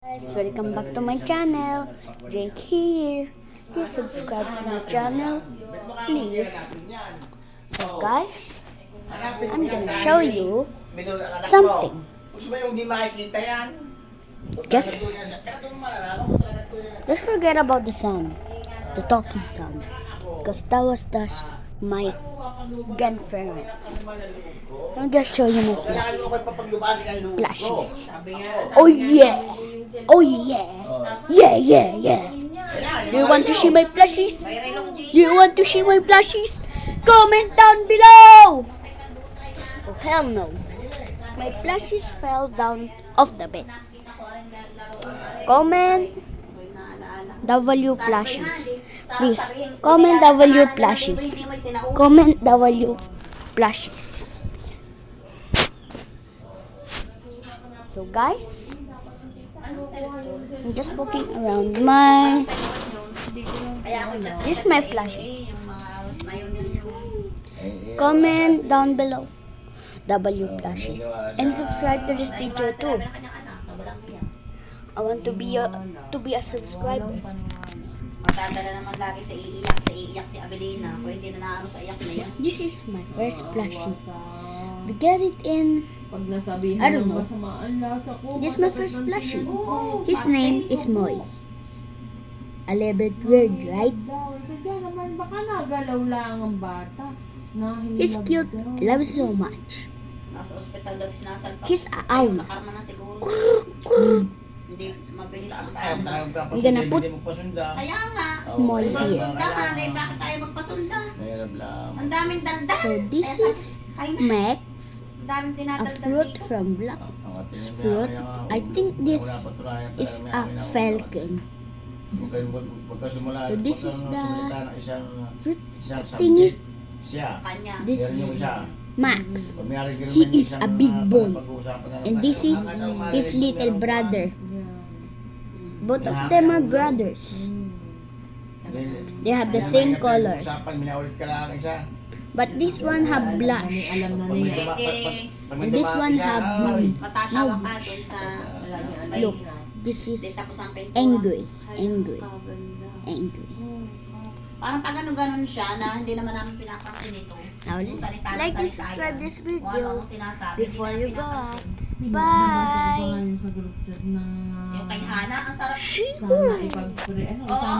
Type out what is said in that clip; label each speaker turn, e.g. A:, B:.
A: Guys, welcome back to my channel. Jake here. Please subscribe to my channel, please. So guys, I'm gonna show you something. Just forget about the sound, the talking sound, because that was my grandparents. I'll just show you my flashes. Oh yeah! Oh yeah! Yeah, yeah, yeah! You want to see my plushies? You want to see my plushies? Comment down below! Oh hell no! My plushies fell down off the bed. Comment W plushies. Please, comment W plushies. Comment W plushies. So guys, I'm just walking around this is my flashes. Comment down below W plushies and subscribe to this video too. I want to be a subscriber.
B: Matadala naman lagi sa iiyak si Abelina. Pwede na naano sa iyak na yan.
A: This is my first plushie. To get it in, I don't know. This is my first plushie. His name is Moy. A little bit weird, right?
C: Baka nagalaw lang ang bata.
A: He's cute. I love him so much.
B: Nasa ospital daw sinasalpak.
A: He's a owl.
B: Nakarma na siguro. Hindi mabilis ang
A: I'm gonna put
B: Kaya nga.
A: Moy here.
B: Sundahan eh. Bakit tayo magpasunda? Ang daming daldal.
A: So this is Max,
B: Ang daming
A: a
B: dinadaldal
A: fruit
B: dito.
A: from Black Fruit. I think this is a falcon. So this is the fruit thingy.
B: Kanya.
A: This is Max. He is a big boy. And this is his little brother. Both of them are brothers. They have the same color. But this one have blush. And this one have blue.
B: Matasawa ka dun sa
A: Look, this is
B: tapos ang pintura.
A: angry.
B: Ay,
A: Angry.
B: napakaganda.
A: Angry.
B: Parang pag ano-ganon siya na hindi naman namin pinapansin ito.
A: Now, like and subscribe this video before you go out.
C: Bye!
A: Bye!
B: Yung kay Hana, ang sarap.
C: Sana ipag-pre,